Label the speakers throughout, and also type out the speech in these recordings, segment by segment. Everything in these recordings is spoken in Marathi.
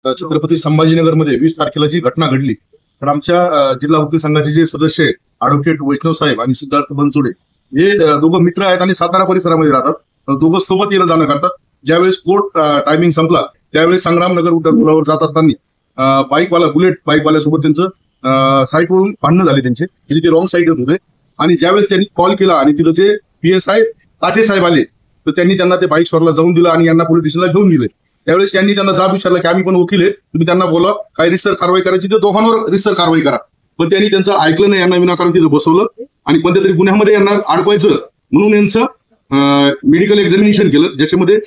Speaker 1: छत्रपती संभाजीनगरमध्ये 20 तारखेला जी घटना घडली, तर आमच्या जिल्हा वकील संघाचे जे सदस्य आहेत, ॲडव्होकेट वैष्णव साहेब आणि सिद्धार्थ बनसोडे, हे दोघं मित्र आहेत आणि सातारा परिसरामध्ये राहतात. दोघं सोबत येणं जाणं करतात. ज्यावेळेस कोर्ट टायमिंग संपला त्यावेळेस संग्रामनगर उड्डाणपुलावर जात असताना बाईकवाला बुलेट बाईकवाल्यासोबत त्यांचं साईडवरून भांडणं झाले त्यांचे, की ते रॉंग साईड होते. आणि ज्यावेळेस त्यांनी कॉल केला आणि तिथं जे PSI ताटे साहेब आले, तर त्यांनी त्यांना ते बाईक स्वरला जाऊन दिलं आणि यांना पोलीस स्टेशनला घेऊन गेले. त्यावेळेस यांनी त्यांना जाब विचारला की आम्ही पण वकील आहे, तुम्ही त्यांना बोला काय रिसर कारवाई करायची तर दोघांवर रिसर कारवाई करा. पण त्यांनी त्यांचं ऐकलं नाही, यांना विनाकारण तिथं बसवलं आणि कोणत्या तरी गुन्ह्यामध्ये यांना अडकवायचं म्हणून यांचं मेडिकल एक्झामिनेशन केलं, ज्याच्यामध्ये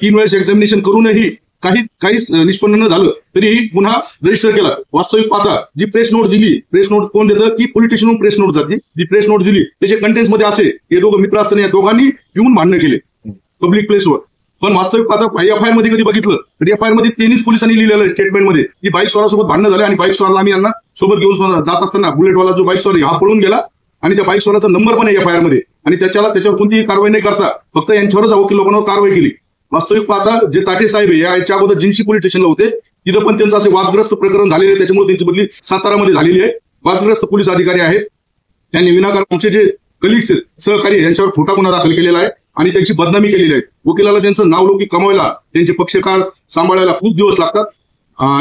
Speaker 1: 3 वेळेस एक्झामिनेशन करूनही काहीच निष्पन्न न झालं तरी गुन्हा रजिस्टर केला. वास्तविक पाहता जी प्रेस नोट दिली, प्रेस नोट कोण देतं की पोलीस स्टेशनहून प्रेस नोट जाते, जी प्रेस नोट दिली त्याच्या कंटेंट्स मध्ये असे हे दोघं मित्र असताना या दोघांनी येऊन भांडणं केले पब्लिक प्लेसवर. पण वास्तविक पाहता FIR मध्ये कधी बघितलं तर FIR मध्ये त्यांनीच पोलिसांनी लिहिलेलं स्टेटमेंट मध्ये की बाईक स्वारासोबत भांडणं झाले आणि बाईक स्वारला आम्ही यांना सोबत घेऊन जात असताना बुलेटवाला जो बाईक स्वार हा पळून गेला आणि त्या बाईक स्वाराचा नंबर पण आहे FIR मध्ये आणि त्याच्यावर कोणतीही कारवाई नाही करता फक्त यांच्यावरच वकील लोकांवर कारवाई केली. वास्तविक पाहता जे ताटे साहेब याच्या अगोदर जिन्सी पोलीस स्टेशनला होते, तिथं पण त्यांचं असे वादग्रस्त प्रकरण झालेले आहे, त्याच्यामुळे त्यांची बदली सातारामध्ये झालेली आहे. वादग्रस्त पोलीस अधिकारी आहेत, त्यांनी विनाकारण आमचे जे कलिग्स आहेत, सहकारी यांच्यावर खोटा गुन्हा दाखल केलेला आहे आणि त्यांची बदनामी केलेली आहे. वकिलाला त्यांचं नावलौकिक कमवायला त्यांचे पक्षकार सांभाळायला खूप दिवस लागतात.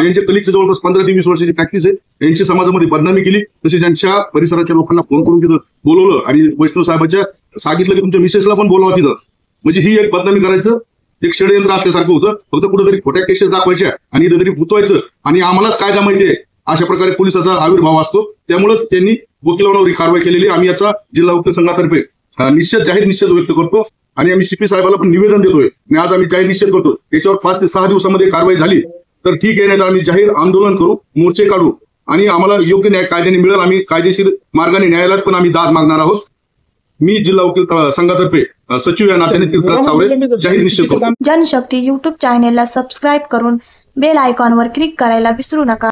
Speaker 1: यांच्या कलिगचे जवळपास 15 ते 20 वर्षाची प्रॅक्टिस आहे. यांची समाजामध्ये बदनामी केली, तसेच त्यांच्या परिसराच्या लोकांना फोन करून तिथं बोलवलं आणि वैष्णव साहेबांच्या सांगितलं की तुमच्या मिसेसला पण बोलावा तिथं. म्हणजे ही एक बदनामी करायचं एक षडयंत्र असल्यासारखं होतं. फक्त कुठेतरी खोट्या केसेस दाखवायच्या आणि इथं तरी भुतवायचं आणि आम्हालाच कायदा माहिती आहे अशा प्रकारे पोलिसाचा आविर्भाव असतो. त्यामुळे त्यांनी वकिलांवर ही कारवाई केलेली. आम्ही याचा जिल्हा वकील संघातर्फे जाहीर निषेध व्यक्त करतो आणि आम्ही CP साहेबाला पण निवेदन देतोय आणि आज आम्ही जाहीर निषेध करतो. याच्यावर 5 ते 6 दिवसामध्ये कारवाई झाली तर ठीक आहे, नाही तर आम्ही जाहीर आंदोलन करू, मोर्चे काढू आणि आम्हाला योग्य न्याय कायद्याने मिळेल. आम्ही कायदेशीर मार्गाने न्यायालयात पण आम्ही दाद मागणार आहोत. मी जिल्हा वकील संघातर्फे सचिव या नात्याने तीर्थराज सावरे जाहीर निषेध करतो.
Speaker 2: जनशक्ती YouTube चॅनेलला सबस्क्राईब करून बेल आयकॉनवर क्लिक करायला विसरू नका.